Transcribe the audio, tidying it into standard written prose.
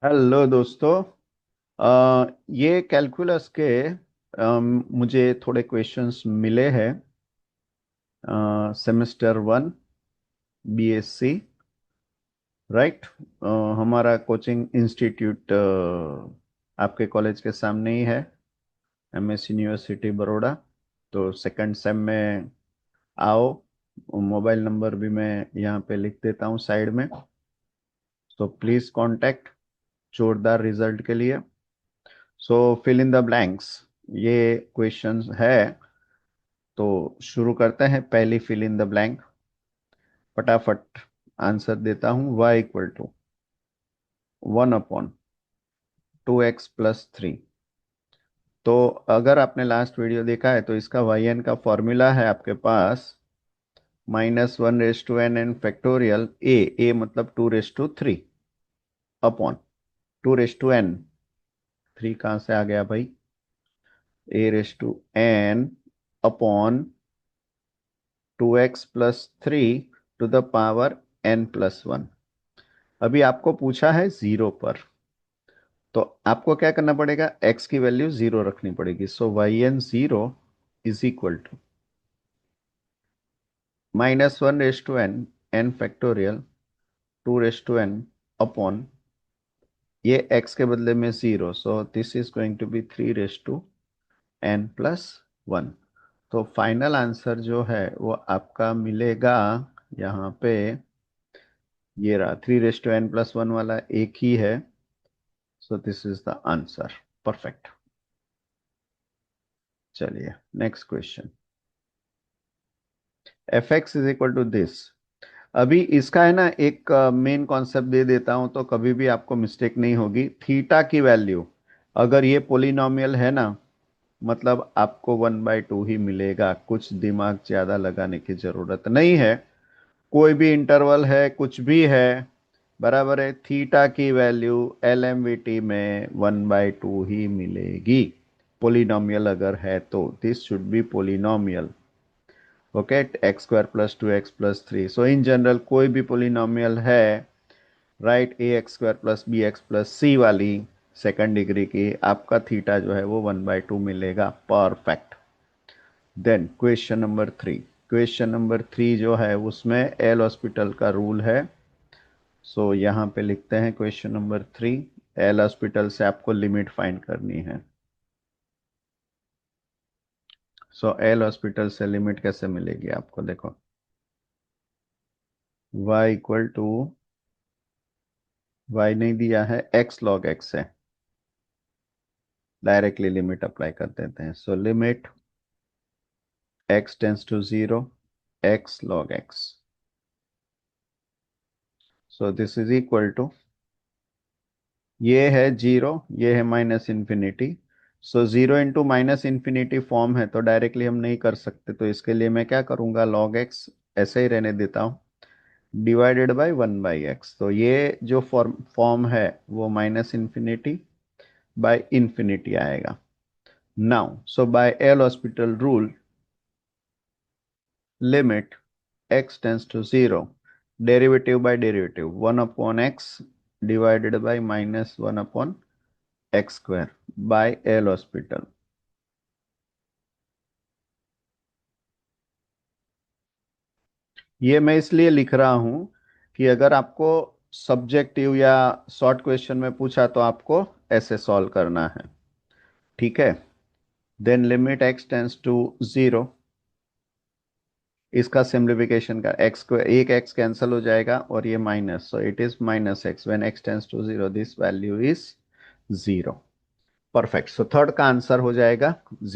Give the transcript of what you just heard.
Hello दोस्तों। ये calculus के मुझे थोड़े क्वेश्चंस मिले हैं। Semester 1 BSc, right. हमारा कोचिंग इंस्टीट्यूट आपके कॉलेज के सामने ही है, एमएस यूनिवर्सिटी बड़ौदा। तो सेकंड सेम में आओ। मोबाइल नंबर भी मैं यहाँ पे लिख देता हूँ साइड में। तो प्लीज़ कांटेक्ट जोरदार रिजल्ट के लिए। So fill in the blanks, ये क्वेश्चंस है। तो शुरू करते हैं पहली फिल इन द ब्लैंक। फटाफट आंसर देता हूं। y equal to 1/2x+3। तो अगर आपने लास्ट वीडियो देखा है तो इसका yn का फॉर्मूला है आपके पास -1 एन फैक्टोरियल ए मतलब 2 3 अपॉन 2 n। 3 कहाँ से आ गया भाई? a n upon 2x+3 to the power n+1। अभी आपको पूछा है जीरो पर, तो आपको क्या करना पड़ेगा? x की वैल्यू जीरो रखनी पड़ेगी। So yn0 is equal to -1 n factorial 2 upon ये x के बदले में zero, so this is going to be 3 n+1। तो फाइनल आंसर जो है वो आपका मिलेगा यहाँ पे। ये रहा 3 n+1 वाला एक ही है। So this is the answer. Perfect. चलिए next question. fx is equal to this. अभी इसका है ना, एक मेन कॉन्सेप्ट दे देता हूं तो कभी भी आपको मिस्टेक नहीं होगी। थीटा की वैल्यू अगर ये पोलिनोमियल है ना, मतलब आपको 1/2 ही मिलेगा। कुछ दिमाग ज्यादा लगाने की जरूरत नहीं है। कोई भी इंटरवल है, कुछ भी है, बराबर है। थीटा की वैल्यू LMVT में 1/2 ही मिलेगी। पोलिनोमियल अगर है तो this should be polynomial. Okay, x² + 2x+3। So in general कोई भी पोलिनोमियल है, राइट, ax² + bx+c वाली सेकंड डिग्री की, आपका थीटा जो है वो 1/2 मिलेगा। परफेक्ट। देन क्वेश्चन नंबर 3 जो है उसमें एल हॉस्पिटल का रूल है। सो यहाँ पे लिखते हैं क्वेश्चन नंबर 3। एल हॉस्पिटल से आपको लिमिट फाइंड करनी है। सो एल हॉस्पिटल से लिमिट कैसे मिलेगी आपको? देखो, y इक्वल टू, y नहीं दिया है, x log x है। डायरेक्टली लिमिट अप्लाई कर देते हैं। So limit x tends to 0, x log x। So this is equal to, ये है जीरो, ये है -∞। सो जीरो इंटू -∞ फॉर्म है तो डायरेक्टली हम नहीं कर सकते। तो इसके लिए मैं क्या करूंगा? log x ऐसे ही रहने देता हूँ, डिवाइडेड बाय 1/x। तो ये जो फॉर्म है वो -∞/∞ आएगा। Now so by L'Hospital rule, limit x tends to 0, derivative by derivative 1/x divided by -1/x² by L'Hospital. ये मैं इसलिए लिख रहा हूं कि अगर आपको सब्जेक्टिव या शॉर्ट क्वेश्चन में पूछा तो आपको ऐसे सॉल्व करना है। ठीक है। Then limit x tends to 0, इसका सिंप्लीफिकेशन का x को, एक x कैंसिल हो जाएगा और ये minus, so it is -x when x tends to 0 this value is 0। Perfect. So third का आंसर हो जाएगा